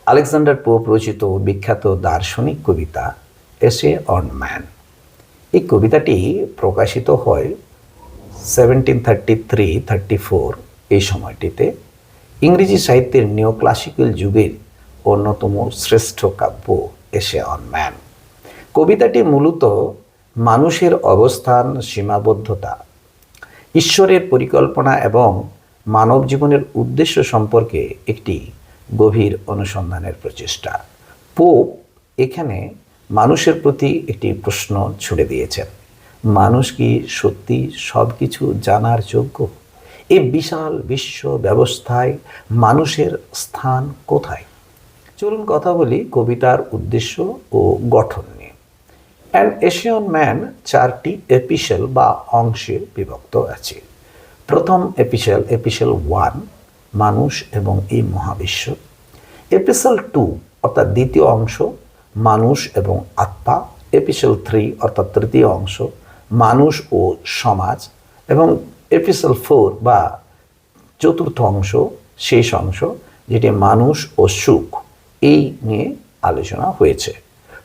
Alexander pope রচিত বিখ্যাত দার্শনিক কবিতা এসে অন ম্যান। এই কবিতাটি প্রকাশিত হয় 1733-34 এই সময়টিতে। ইংরেজি সাহিত্যের নিও ক্লাসিক্যাল যুগের অন্যতম শ্রেষ্ঠ কাব্য এসে অন ম্যান। কবিতাটি মূলত মানুষের অবস্থান, সীমাবদ্ধতা, ঈশ্বরের পরিকল্পনা এবং মানব জীবনের উদ্দেশ্য সম্পর্কে একটি গভীর অনুসন্ধানের প্রচেষ্টা। পোপ এখানে মানুষের প্রতি একটি প্রশ্ন ছুড়ে দিয়েছেন: মানুষ কি সত্যি সব কিছু জানার যোগ্য? এই বিশাল বিশ্ব ব্যবস্থায় মানুষের স্থান কোথায়? চলুন কথা বলি কবিতার উদ্দেশ্য ও গঠন নিয়ে। অ্যান এশিয়ান ম্যান 4টি এপিসেল বা অংশে বিভক্ত আছে। প্রথম এপিসেল 1, মানুষ এবং এই মহাবিশ্ব। এপিসেল 2 অর্থাৎ দ্বিতীয় অংশ, মানুষ এবং আত্মা। এপিসেল 3 অর্থাৎ তৃতীয় অংশ, মানুষ ও সমাজ। এবং এপিসেল 4 বা চতুর্থ অংশ, শেষ অংশ, যেটি মানুষ ও সুখ, এই নিয়ে আলোচনা হয়েছে।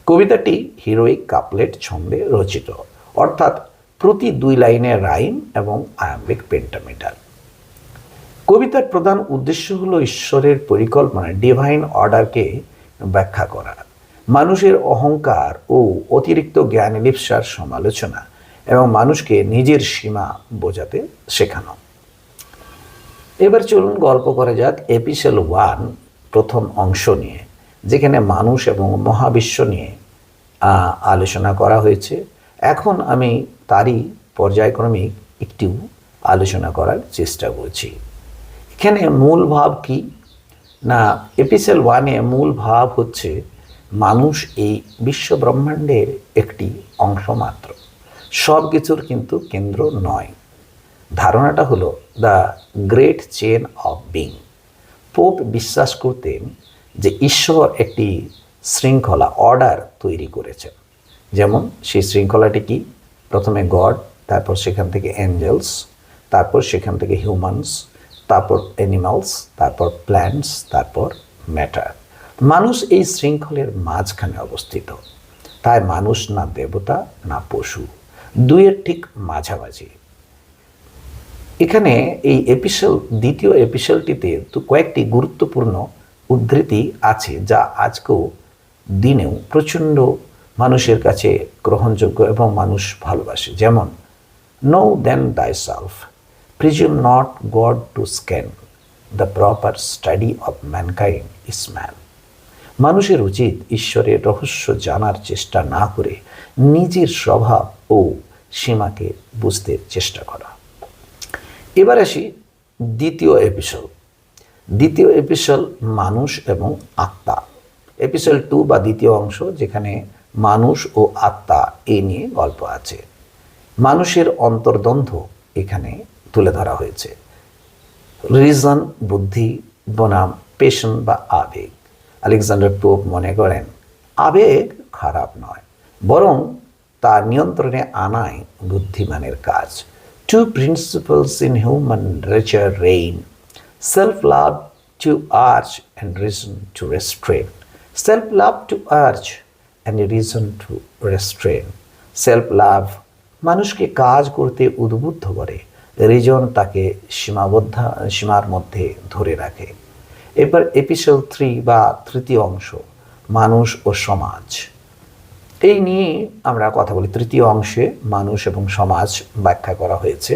কবিতাটি হিরোইক কাপলেট ছন্দে রচিত, অর্থাৎ প্রতি 2 লাইনে রাইম এবং আয়াম্বিক পেন্টামিটার। কবিতার প্রধান উদ্দেশ্য হলো ঈশ্বরের পরিকল্পনা, ডিভাইন অর্ডারকে ব্যাখ্যা করা, মানুষের অহংকার ও অতিরিক্ত জ্ঞান লিপ্সার সমালোচনা এবং মানুষকে নিজের সীমা বোঝাতে শেখানো। এবার চলুন গল্প করা যাক এপিসেল 1 প্রথম অংশ নিয়ে, যেখানে মানুষ এবং মহাবিশ্ব নিয়ে আলোচনা করা হয়েছে। এখন আমি তারই পর্যায়ক্রমিক একটু আলোচনা করার চেষ্টা করছি। এখানে মূল ভাব কি না, এপিসেল 1-এ মূল ভাব হচ্ছে মানুষ এই বিশ্ব ব্রহ্মাণ্ডের একটি অংশ মাত্র, সব কিছুর কিন্তু কেন্দ্র নয়। ধারণাটা হলো the great chain of being. Pope বিশ্বাস করতেন যে ঈশ্বর একটি শৃঙ্খলা, অর্ডার তৈরি করেছেন। যেমন সেই শৃঙ্খলাটি কি? প্রথমে গড, তারপর সেখান থেকে এঞ্জেলস, তারপর সেখান থেকে হিউম্যানস, তারপর অ্যানিমালস, তারপর প্ল্যান্টস, তারপর ম্যাটার। মানুষ এই শৃঙ্খলের মাঝখানে অবস্থিত। তাই মানুষ না দেবতা না পশু, দুইয়ের ঠিক মাঝামাঝি। এখানে এই দ্বিতীয় এপিসোডটিতে তো কয়েকটি গুরুত্বপূর্ণ উদ্ধৃতি আছে যা আজকেও দিনেও প্রচণ্ড মানুষের কাছে গ্রহণযোগ্য এবং মানুষ ভালোবাসে। যেমন, know then thyself, presume not God to scan, the proper study of mankind is man. মানুষের উচিত ঈশ্বরের রহস্য জানার চেষ্টা না করে নিজের স্বভাব ও সীমাকে বুঝতে চেষ্টা করা। এবার আসি দ্বিতীয় এপিসোড মানুষ এবং আত্মা। এপিসোড 2 বা দ্বিতীয় অংশ, যেখানে মানুষ ও আত্মা এই নিয়ে গল্প আছে। মানুষের অন্তর্দ্বন্দ্ব এখানে তুলে ধরা হয়েছে। রিজন, বুদ্ধি বনাম পেশন বা আবেগ। আলেকজান্ডার পোপ মনে করেন আবেগ খারাপ নয়, বরং তার নিয়ন্ত্রণে আনাই বুদ্ধিমানের কাজ। Two principles in human nature reign: self-love to urge and reason to restrain. Self-love to urge and reason to restrain. Self-love মানুষকে কাজ করতে উদ্বুদ্ধ করে, রিজন তাকে সীমার মধ্যে ধরে রাখে। এবার এপিসোড 3 বা তৃতীয় অংশ, মানুষ ও সমাজ, এই নিয়ে আমরা কথা বলি। তৃতীয় অংশে মানুষ এবং সমাজ ব্যাখ্যা করা হয়েছে।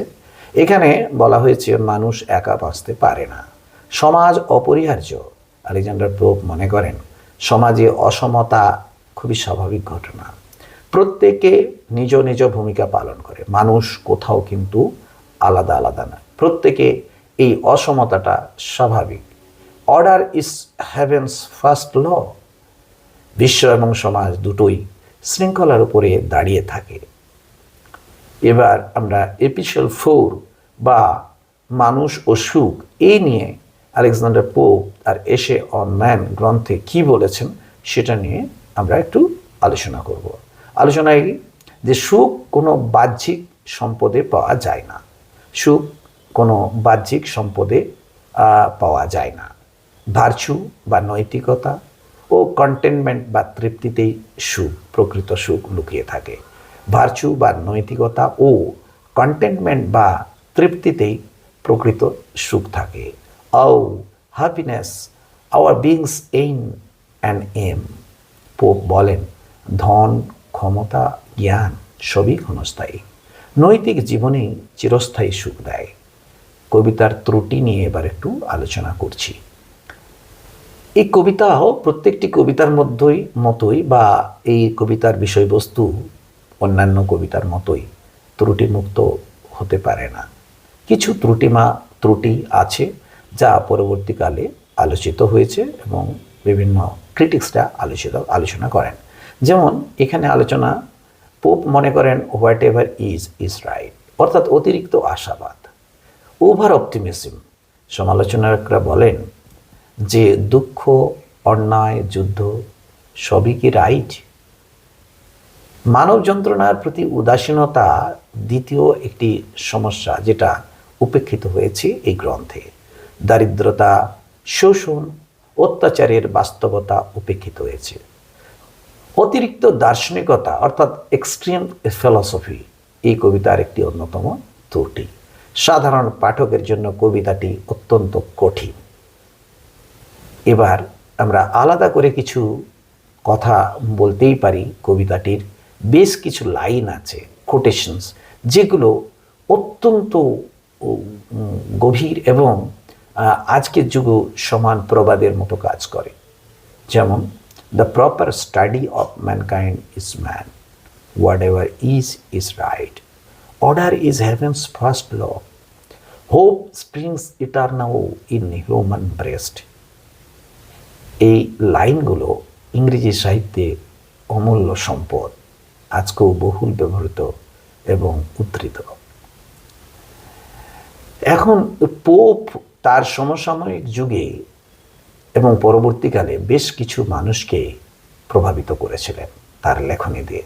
এখানে বলা হয়েছে মানুষ একা বাঁচতে পারে না, সমাজ অপরিহার্য। আলেকজান্ডার পোপ মনে করেন সমাজে অসমতা খুবই স্বাভাবিক ঘটনা, প্রত্যেকে নিজ নিজ ভূমিকা পালন করে, মানুষ কোথাও কিন্তু আলাদা আলাদা না, প্রত্যেকে এই অসমতাটা স্বাভাবিক। Order is heaven's first law. বিশ্ব এবং সমাজ দুটোই শৃঙ্খলার উপরে দাঁড়িয়ে থাকে। এবার আমরা এপিসোড 4 বা মানুষ ও সুখ এই নিয়ে Alexander pope R essay on man গ্রন্থে কি বলেছেন সেটা নিয়ে আমরা একটু আলোচনা করব। আলোচনায় যে সুখ কোনো বাহ্যিক সম্পদে পাওয়া যায় না, সুখ কোনো বাহ্যিক সম্পদে পাওয়া যায় না। ভার্চু বা নৈতিকতা ও কন্টেনমেন্ট বা তৃপ্তিতেই সুখ, প্রকৃত সুখ লুকিয়ে থাকে। ভার্চু বা নৈতিকতা ও কন্টেনমেন্ট বা তৃপ্তিতেই প্রকৃত সুখ থাকে। Oh happiness our being's aim and end. Pope বলেন, ধন, ক্ষমতা, জ্ঞান সবই ক্ষণস্থায়ী, নৈতিক জীবনেই চিরস্থায়ী সুখ দেয়। কবিতার ত্রুটি নিয়ে এবার একটু আলোচনা করছি। এই কবিতাও প্রত্যেকটি কবিতার মতোই বা এই কবিতার বিষয়বস্তু অন্যান্য কবিতার মতোই ত্রুটিমুক্ত হতে পারে না। কিছু ত্রুটি আছে যা পরবর্তীকালে আলোচিত হয়েছে এবং বিভিন্ন ক্রিটিক্সরা আলোচনা করেন। যেমন এখানে পোপ মনে করেন হোয়াট এভার ইজ রাইট, অর্থাৎ অতিরিক্ত আশাবাদ। ওভার অপটিমিজম, সমালোচকরা বলেন যে দুঃখ, অন্যায়, যুদ্ধ সবই কি রাইট? মানব যন্ত্রণার প্রতি উদাসীনতা দ্বিতীয় একটি সমস্যা যেটা উপেক্ষিত হয়েছে এই গ্রন্থে। দারিদ্রতা, শোষণ, অত্যাচারের বাস্তবতা উপেক্ষিত হয়েছে। অতিরিক্ত দার্শনিকতা অর্থাৎ এক্সট্রিম ফিলসফি এই কবিতার একটি অন্যতম ত্রুটি। সাধারণ পাঠকের জন্য কবিতাটি অত্যন্ত কঠিন। এবার আমরা আলাদা করে কিছু কথা বলতেই পারি। কবিতাটির বেশ কিছু লাইন আছে, কোটেশনস, যেগুলো অত্যন্ত গভীর এবং আজকের যুগে সমান প্রবাদের মতো কাজ করে। যেমন, the proper study of mankind is man, whatever is right, order is heaven's first law, hope springs eternal in human breast. এই লাইনগুলো ইংরেজি সাহিত্যে অমূল্য সম্পদ, আজকেও বহুল ব্যবহৃত এবং উদ্ধৃত। এখন পোপ তার সমসাময়িক যুগে এবং পরবর্তীকালে বেশ কিছু মানুষকে প্রভাবিত করেছিলেন তার লেখনী দিয়ে।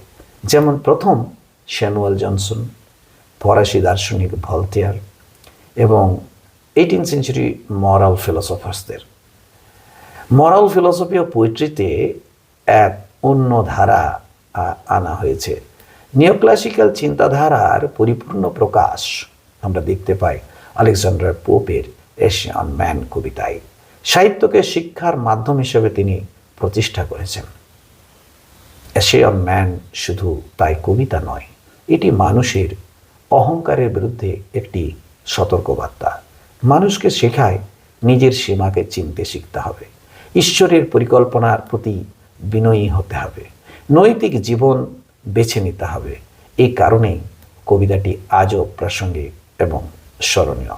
যেমন প্রথম স্যামুয়েল জনসন, ফরাসি দার্শনিক ভলতেয়ার এবং 18th সেঞ্চুরি মরাল ফিলোসফার্সদের। মরাল ফিলোসফি ও পোয়েট্রিতে এক অন্য ধারা আনা হয়েছে। নিওক্লাসিক্যাল চিন্তাধারার পরিপূর্ণ প্রকাশ আমরা দেখতে পাই আলেকজান্ডার পোপের এশিয়ান ম্যান কবিতায়। সাহিত্যকে শিক্ষার মাধ্যম হিসেবে তিনি প্রতিষ্ঠা করেছেন। এশিয়ান ম্যান শুধু তাই কবিতা নয়, এটি মানুষের অহংকারের বিরুদ্ধে একটি সতর্কবার্তা। মানুষকে শেখায় নিজের সীমাকে চিনতে শিখতে হবে, ঈশ্বরের পরিকল্পনার প্রতি বিনয়ী হতে হবে, নৈতিক জীবন বেছে নিতে হবে। এই কারণেই কবিতাটি আজও প্রাসঙ্গিক এবং স্মরণীয়।